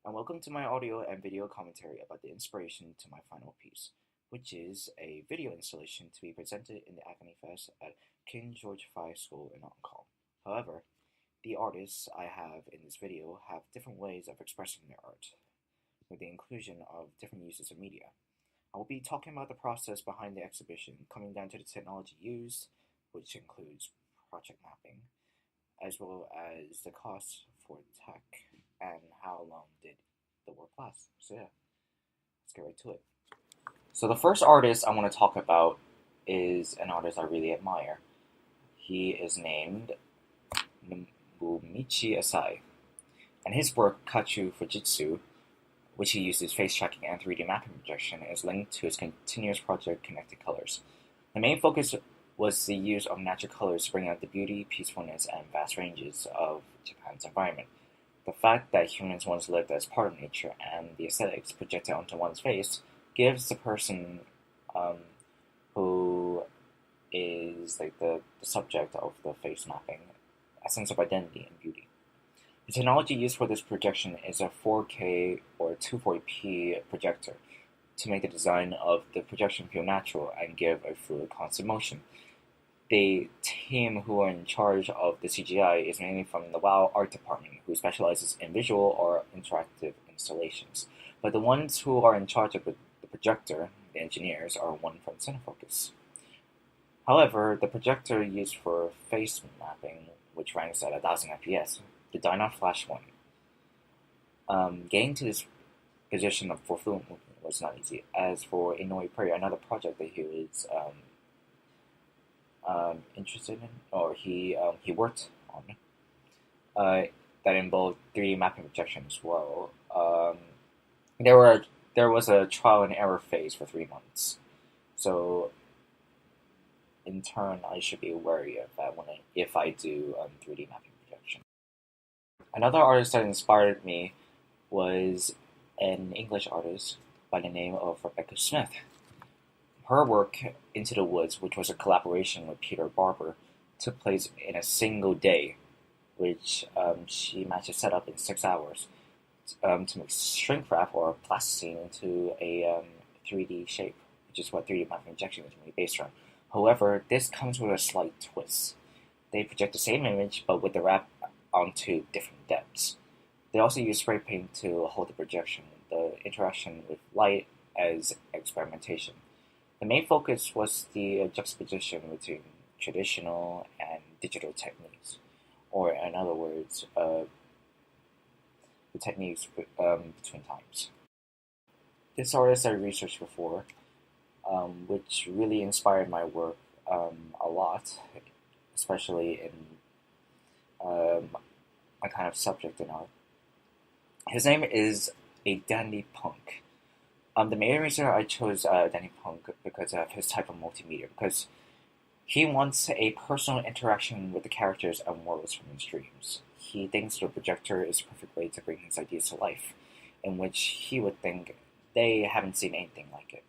and welcome to my audio and video commentary about the inspiration to my final piece, which is a video installation to be presented in the Agony Fest at King George V School in Hong Kong. However, the artists I have in this video have different ways of expressing their art, with the inclusion of different uses of media. I will be talking about the process behind the exhibition, coming down to the technology used, which includes project mapping, as well as the cost for tech and how long did the work last. So yeah, let's get right to it. So the first artist I want to talk about is an artist I really admire. He is named Nobumichi Asai, and his work Kachu Fujitsu, which he uses face tracking and 3D mapping projection, is linked to his continuous project Connected Colors. The main focus was the use of natural colors to bring out the beauty, peacefulness, and vast ranges of Japan's environment. The fact that humans once lived as part of nature and the aesthetics projected onto one's face gives the person who is like the subject of the face mapping a sense of identity and beauty. The technology used for this projection is a 4K or 240p projector to make the design of the projection feel natural and give a fluid constant motion. The team who are in charge of the CGI is mainly from the WoW art department, who specializes in visual or interactive installations. But the ones who are in charge of the projector, the engineers, are one from Cinefocus. However, the projector used for face mapping, which ranks at 1000 FPS, did not flash one. Getting to this position for fluid movement was not easy. As for Inoue Prairie, another project that he was interested in, or he worked on, that involved 3D mapping projection as well. There was a trial and error phase for 3 months, so in turn I should be wary of that if I do 3D mapping projection. Another artist that inspired me was an English artist by the name of Rebecca Smith. Her work, Into the Woods, which was a collaboration with Peter Barber, took place in a single day, which she managed to set up in 6 hours to make shrink wrap or plasticine into a 3D shape, which is what 3D mapping projection is really based on. However, this comes with a slight twist. They project the same image, but with the wrap onto different depths. They also use spray paint to hold the projection, the interaction with light as experimentation. The main focus was the juxtaposition between traditional and digital techniques, or in other words, the techniques between times. This artist I researched before, which really inspired my work a lot, especially in my kind of subject in art. His name is a dandy punk. The main reason I chose Danny Punk because of his type of multimedia, because he wants a personal interaction with the characters and worlds from his dreams. He thinks the projector is the perfect way to bring his ideas to life, in which he would think they haven't seen anything like it.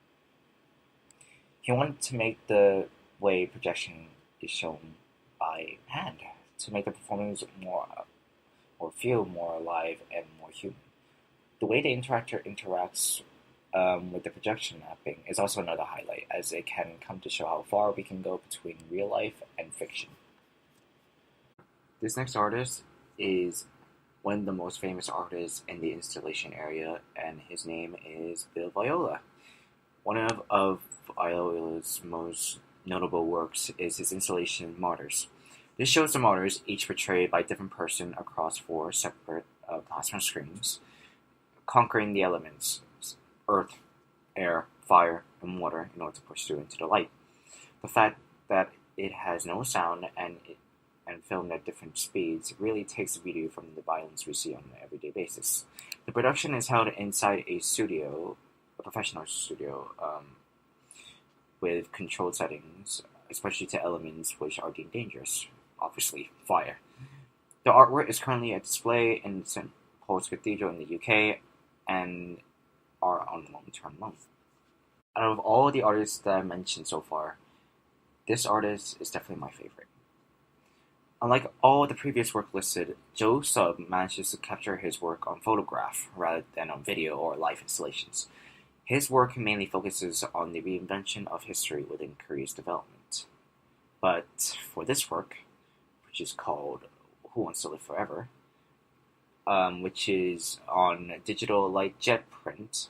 He wanted to make the way projection is shown by hand, to make the performance more or feel more alive and more human. The way the interactor interacts with the projection mapping is also another highlight, as it can come to show how far we can go between real life and fiction. This next artist is one of the most famous artists in the installation area, and his name is Bill Viola. One of Viola's most notable works is his installation Martyrs. This shows the martyrs, each portrayed by a different person across 4 separate plasma screens, conquering the elements: earth, air, fire, and water in order to push through into the light. The fact that it has no sound and filmed at different speeds really takes the video from the violence we see on an everyday basis. The production is held inside a studio, a professional studio, with controlled settings, especially to elements which are deemed dangerous, obviously fire. The artwork is currently at display in St. Paul's Cathedral in the UK and are on long-term loan. Out of all the artists that I mentioned so far, this artist is definitely my favorite. Unlike all the previous work listed, Joe Sub manages to capture his work on photograph rather than on video or live installations. His work mainly focuses on the reinvention of history within Korea's development. But for this work, which is called Who Wants to Live Forever, which is on digital light jet print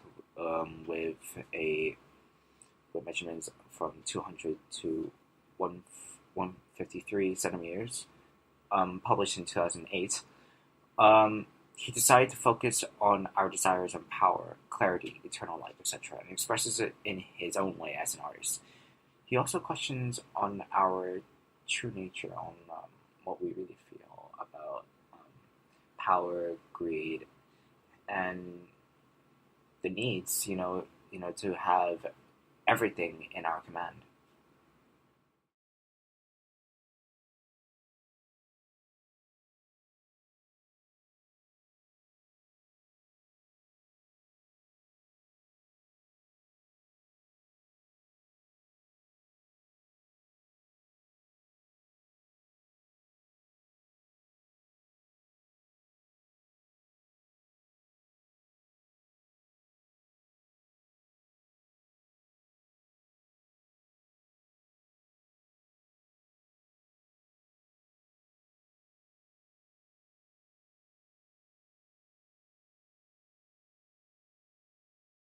with a with measurements from 200 to 153 centimeters, published in 2008. He decided to focus on our desires on power, clarity, eternal life, etc., and expresses it in his own way as an artist. He also questions on our true nature, on what we really feel about power, greed, and the needs, to have everything in our command.